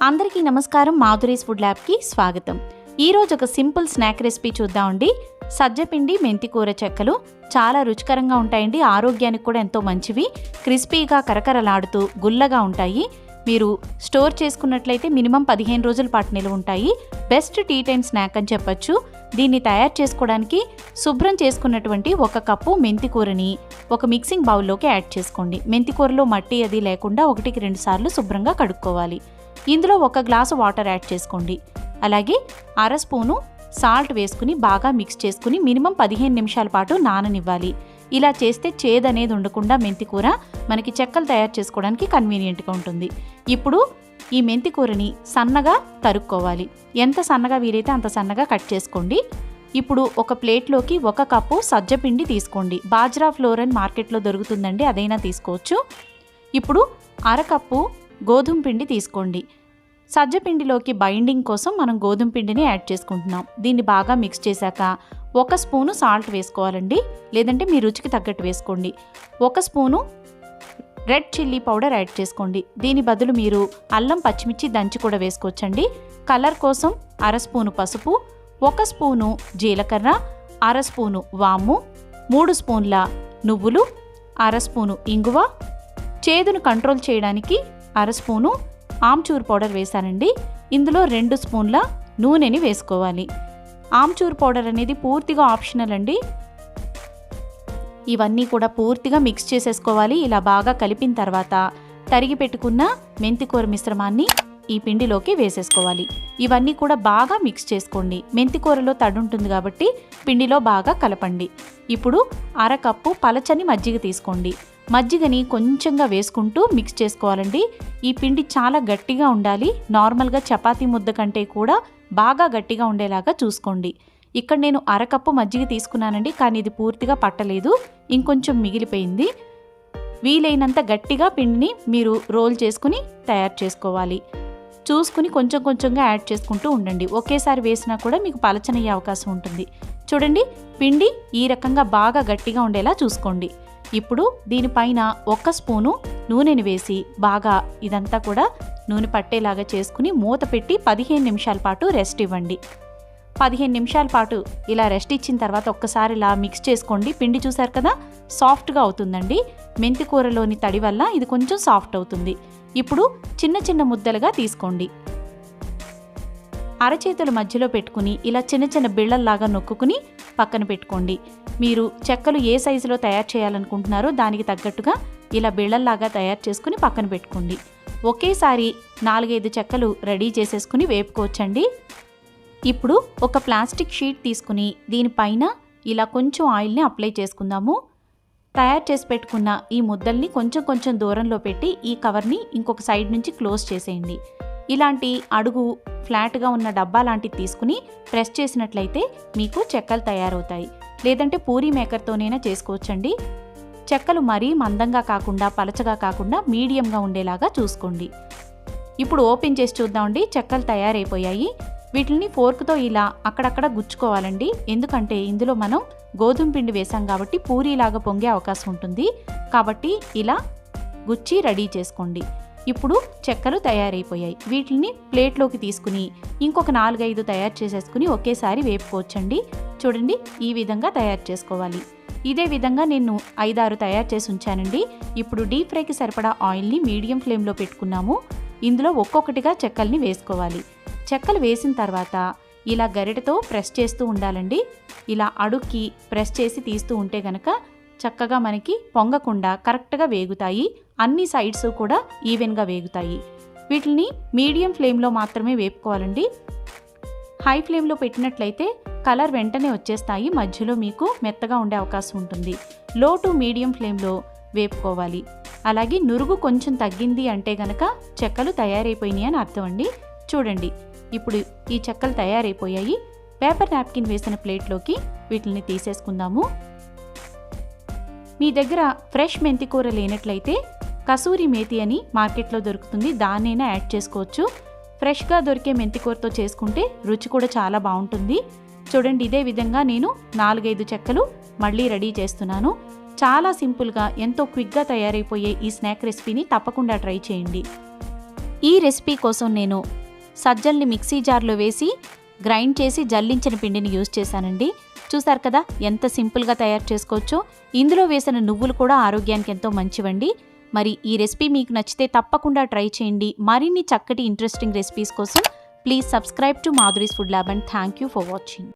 అందరికీ నమస్కారం. మాధురీస్ ఫుడ్ ల్యాబ్కి స్వాగతం. ఈరోజు ఒక సింపుల్ స్నాక్ రెసిపీ చూద్దామండి. సజ్జపిండి మెంతికూర చెక్కలు చాలా రుచికరంగా ఉంటాయండి. ఆరోగ్యానికి కూడా ఎంతో మంచివి. క్రిస్పీగా కరకరలాడుతూ గుల్లగా ఉంటాయి. మీరు స్టోర్ చేసుకున్నట్లయితే మినిమం 15 రోజుల పాటు నిల్వ ఉంటాయి. బెస్ట్ టీ టైమ్ స్నాక్ అని చెప్పొచ్చు. దీన్ని తయారు చేసుకోవడానికి శుభ్రం చేసుకున్నటువంటి 1 కప్పు మెంతికూరని ఒక మిక్సింగ్ బౌల్లోకి యాడ్ చేసుకోండి. మెంతికూరలో మట్టి అది లేకుండా 1కి 2 సార్లు శుభ్రంగా కడుక్కోవాలి. ఇందులో 1 గ్లాసు వాటర్ యాడ్ చేసుకోండి. అలాగే అర స్పూను సాల్ట్ వేసుకుని బాగా మిక్స్ చేసుకుని మినిమం 15 నిమిషాల పాటు నాననివ్వాలి. ఇలా చేస్తే చేదు అనేది ఉండకుండా మెంతికూర మనకి చెక్కలు తయారు చేసుకోవడానికి కన్వీనియంట్గా ఉంటుంది. ఇప్పుడు ఈ మెంతికూరని సన్నగా తరుక్కోవాలి. ఎంత సన్నగా వీలైతే అంత సన్నగా కట్ చేసుకోండి. ఇప్పుడు ఒక ప్లేట్లోకి 1 కప్పు సజ్జపిండి తీసుకోండి. బాజ్రా ఫ్లోర్ అని మార్కెట్లో దొరుకుతుందండి, అదైనా తీసుకోవచ్చు. ఇప్పుడు అర కప్పు గోధుమ పిండి తీసుకోండి. సజ్జపిండిలోకి బైండింగ్ కోసం మనం గోధుమ పిండిని యాడ్ చేసుకుంటున్నాం. దీన్ని బాగా మిక్స్ చేశాక 1 స్పూను సాల్ట్ వేసుకోవాలండి, లేదంటే మీ రుచికి తగ్గట్టు వేసుకోండి. 1 spoon red chilli powder add చేసుకోండి. దీని బదులు మీరు అల్లం పచ్చిమిర్చి దంచి కూడా వేసుకోవచ్చండి. కలర్ కోసం అర స్పూను పసుపు, 1 స్పూను జీలకర్ర, అర స్పూను వాము, 3 స్పూన్ల నువ్వులు, అర స్పూను ఇంగువ, చేదును కంట్రోల్ చేయడానికి అర స్పూను ఆమ్చూర్ పౌడర్ వేసానండి. ఇందులో 2 స్పూన్ల నూనెని వేసుకోవాలి. ఆమ్చూర్ పౌడర్ అనేది పూర్తిగా ఆప్షనల్ అండి. ఇవన్నీ కూడా పూర్తిగా మిక్స్ చేసేసుకోవాలి. ఇలా బాగా కలిపిన తర్వాత తరిగి పెట్టుకున్న మెంతికూర మిశ్రమాన్ని ఈ పిండిలోకి వేసేసుకోవాలి. ఇవన్నీ కూడా బాగా మిక్స్ చేసుకోండి. మెంతికూరలో తడి ఉంటుంది కాబట్టి పిండిలో బాగా కలపండి. ఇప్పుడు అర కప్పు పలచని మజ్జిగ తీసుకోండి. మజ్జిగని కొంచెంగా వేసుకుంటూ మిక్స్ చేసుకోవాలండి. ఈ పిండి చాలా గట్టిగా ఉండాలి. నార్మల్గా చపాతీ ముద్ద కంటే కూడా బాగా గట్టిగా ఉండేలాగా చూసుకోండి. ఇక్కడ నేను అర కప్పు మజ్జిగ తీసుకున్నానండి, కానీ ఇది పూర్తిగా పట్టలేదు, ఇంకొంచెం మిగిలిపోయింది. వీలైనంత గట్టిగా పిండిని మీరు రోల్ చేసుకుని తయారు చేసుకోవాలి. చూసుకుని కొంచెం కొంచెంగా యాడ్ చేసుకుంటూ ఉండండి. ఒకేసారి వేసినా కూడా మీకు పలచనయ్యే అవకాశం ఉంటుంది. చూడండి, పిండి ఈ రకంగా బాగా గట్టిగా ఉండేలా చూసుకోండి. ఇప్పుడు దీనిపైన 1 స్పూను నూనెని వేసి బాగా ఇదంతా కూడా నూనె పట్టేలాగా చేసుకుని మూత పెట్టి 15 నిమిషాల పాటు రెస్ట్ ఇవ్వండి. 15 నిమిషాల పాటు ఇలా రెస్ట్ ఇచ్చిన తర్వాత ఒక్కసారి ఇలా మిక్స్ చేసుకోండి. పిండి చూసారు కదా, సాఫ్ట్గా అవుతుందండి. మెంతికూరలోని తడి వల్ల ఇది కొంచెం సాఫ్ట్ అవుతుంది. ఇప్పుడు చిన్న చిన్న ముద్దలుగా తీసుకోండి. అరచేతుల మధ్యలో పెట్టుకుని ఇలా చిన్న చిన్న బిళ్ళల్లాగా నొక్కుని పక్కన పెట్టుకోండి. మీరు చెక్కలు ఏ సైజులో తయారు చేయాలనుకుంటున్నారో దానికి తగ్గట్టుగా ఇలా బిళ్ళల్లాగా తయారు చేసుకుని పక్కన పెట్టుకోండి. ఒకేసారి 4-5 చెక్కలు రెడీ చేసేసుకుని వేపుకోవచ్చండి. ఇప్పుడు ఒక ప్లాస్టిక్ షీట్ తీసుకుని దీనిపైన ఇలా కొంచెం ఆయిల్ని అప్లై చేసుకుందాము. తయారు చేసి పెట్టుకున్న ఈ ముద్దల్ని కొంచెం కొంచెం దూరంలో పెట్టి ఈ కవర్ని ఇంకొక సైడ్ నుంచి క్లోజ్ చేసేయండి. ఇలాంటి అడుగు ఫ్లాట్గా ఉన్న డబ్బా లాంటిది తీసుకుని ప్రెస్ చేసినట్లయితే మీకు చెక్కలు తయారవుతాయి. లేదంటే పూరీ మేకర్తోనైనా చేసుకోవచ్చండి. చెక్కలు మరీ మందంగా కాకుండా పలచగా కాకుండా మీడియంగా ఉండేలాగా చూసుకోండి. ఇప్పుడు ఓపెన్ చేసి చూద్దామండి. చెక్కలు తయారైపోయాయి. వీటిని ఫోర్క్తో ఇలా అక్కడక్కడ గుచ్చుకోవాలండి. ఎందుకంటే ఇందులో మనం గోధుమ పిండి వేసాం కాబట్టి పూరీలాగా పొంగే అవకాశం ఉంటుంది. కాబట్టి ఇలా గుచ్చి రెడీ చేసుకోండి. ఇప్పుడు చెక్కలు తయారైపోయాయి. వీటిని ప్లేట్లోకి తీసుకుని ఇంకొక 4-5 తయారు చేసేసుకుని ఒకేసారి వేపుకోవచ్చండి. చూడండి, ఈ విధంగా తయారు చేసుకోవాలి. ఇదే విధంగా నేను 5-6 తయారు చేసి ఉంచానండి. ఇప్పుడు డీప్ ఫ్రైకి సరిపడా ఆయిల్ని మీడియం ఫ్లేమ్లో పెట్టుకున్నాము. ఇందులో ఒక్కొక్కటిగా చెక్కల్ని వేసుకోవాలి. చెక్కలు వేసిన తర్వాత ఇలా గరిటెతో ప్రెస్ చేస్తూ ఉండాలండి. ఇలా అడుక్కి ప్రెస్ చేసి తీస్తూ ఉంటే గనక చక్కగా మనకి పొంగకుండా కరెక్ట్గా వేగుతాయి. అన్ని సైడ్స్ కూడా ఈవెన్గా వేగుతాయి. వీటిని మీడియం ఫ్లేమ్లో మాత్రమే వేపుకోవాలండి. హై ఫ్లేమ్లో పెట్టినట్లయితే కలర్ వెంటనే వచ్చేస్తాయి, మధ్యలో మీకు మెత్తగా ఉండే అవకాశం ఉంటుంది. లో టు మీడియం ఫ్లేమ్లో వేపుకోవాలి. అలాగే నురుగు కొంచెం తగ్గింది అంటే గనక చెక్కలు తయారైపోయినాయి అని అర్థం అండి. చూడండి, ఇప్పుడు ఈ చెక్కలు తయారైపోయాయి. పేపర్ నాప్కిన్ వేసిన ప్లేట్లోకి వీటిని తీసేసుకుందాము. మీ దగ్గర ఫ్రెష్ మెంతికూర లేనట్లయితే కసూరి మేతి అని మార్కెట్లో దొరుకుతుంది, దాన్నైనా యాడ్ చేసుకోవచ్చు. ఫ్రెష్గా దొరికే మెంతికూరతో చేసుకుంటే రుచి కూడా చాలా బాగుంటుంది. చూడండి, ఇదే విధంగా నేను 4-5 చెక్కలు మళ్ళీ రెడీ చేస్తున్నాను. చాలా సింపుల్గా ఎంతో క్విక్గా తయారైపోయే ఈ స్నాక్ రెసిపీని తప్పకుండా ట్రై చేయండి. ఈ రెసిపీ కోసం నేను సజ్జల్ని మిక్సీ జార్లో వేసి గ్రైండ్ చేసి జల్లించిన పిండిని యూజ్ చేశానండి. చూసారు కదా ఎంత సింపుల్గా తయారు చేసుకోవచ్చో. ఇందులో వేసిన నువ్వులు కూడా ఆరోగ్యానికి ఎంతో మంచివండి. మరి ఈ రెసిపీ మీకు నచ్చితే తప్పకుండా ట్రై చేయండి. మరిన్ని చక్కటి ఇంట్రెస్టింగ్ రెసిపీస్ కోసం please subscribe to Madhuri's food lab and thank you for watching.